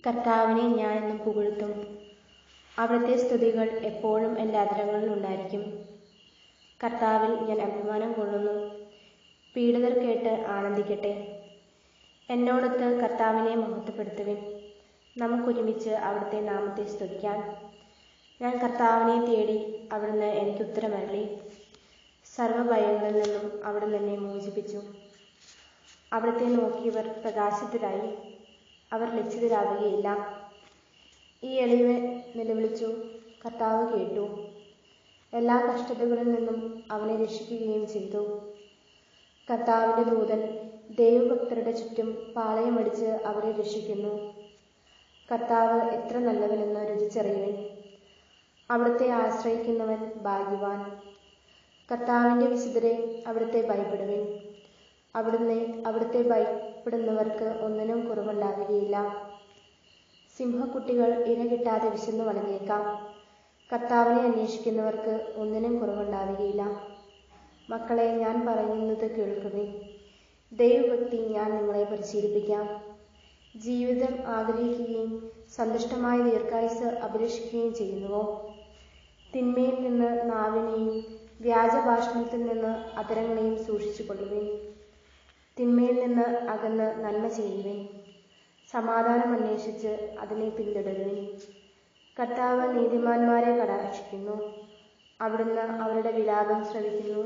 കർത്താവിനെ ഞാൻ എന്നും പുകഴ്ത്തും. അവിടുത്തെ സ്തുതികൾ എപ്പോഴും എൻ്റെ അധരങ്ങളിൽ ഉണ്ടായിരിക്കും. കർത്താവിൽ ഞാൻ അഭിമാനം കൊള്ളുന്നു. പീഡിതർ കേട്ട് ആനന്ദിക്കട്ടെ. എന്നോടൊത്ത് കർത്താവിനെ മഹത്വപ്പെടുത്തുവിൻ. നമുക്കൊരുമിച്ച് അവിടുത്തെ നാമത്തെ സ്തുതിക്കാം. ഞാൻ കർത്താവിനെ തേടി, അവിടുന്ന് എനിക്ക് ഉത്തരമരുളി. സർവ്വഭയങ്ങളിൽ നിന്നും അവിടുന്ന് എന്നെ മോചിപ്പിച്ചു. അവിടുത്തെ നോക്കിയവർ പ്രകാശിതരായി, അവർ ലജ്ജിതരാവുകയില്ല. ഈ എളിയവൻ നിലവിളിച്ചു, കർത്താവ് കേട്ടു. എല്ലാ കഷ്ടതകളിൽ നിന്നും അവനെ രക്ഷിക്കുകയും ചെയ്തു. കർത്താവിൻ്റെ ദൂതൻ ദൈവഭക്തരുടെ ചുറ്റും പാളയമടിച്ച് അവരെ രക്ഷിക്കുന്നു. കർത്താവ് എത്ര നല്ലവനെന്ന് രുചിച്ചറിയുവിൻ. അവിടുത്തെ ആശ്രയിക്കുന്നവൻ ഭാഗ്യവാൻ. കർത്താവിൻ്റെ വിശുദ്ധരെ, അവിടുത്തെ ഭയപ്പെടുവിൻ. അവിടുത്തെ ഭയപ്പെടുന്നവർക്ക് ഒന്നിനും കുറവുണ്ടാവുകയില്ല. സിംഹക്കുട്ടികൾ ഇര കിട്ടാതെ വിശന്നു വലഞ്ഞേക്കാം. കർത്താവിനെ അന്വേഷിക്കുന്നവർക്ക് ഒന്നിനും കുറവുണ്ടാവുകയില്ല. മക്കളെ, ഞാൻ പറയുന്നത് കേൾക്കുവിൻ. ദൈവഭക്തി ഞാൻ നിങ്ങളെ പരിശീലിപ്പിക്കാം. ജീവിതം ആഗ്രഹിക്കുകയും സന്തുഷ്ടമായ ദീർഘായുസ്സ് അഭിലഷിക്കുകയും ചെയ്യുന്നുവോ? തിന്മയിൽ നിന്ന് നാവിനെയും വ്യാജഭാഷണത്തിൽ നിന്ന് അധരങ്ങളെയും സൂക്ഷിച്ചു കൊള്ളുവിൻ. തിന്മയിൽ നിന്ന് അകന്ന് നന്മ ചെയ്യുവിൻ. സമാധാനം അന്വേഷിച്ച് അതിനെ പിന്തുടരുവിൻ. കർത്താവ് നീതിമാന്മാരെ കടാക്ഷിക്കുന്നു. അവിടുന്ന് അവരുടെ വിലാപം ശ്രവിക്കുന്നു.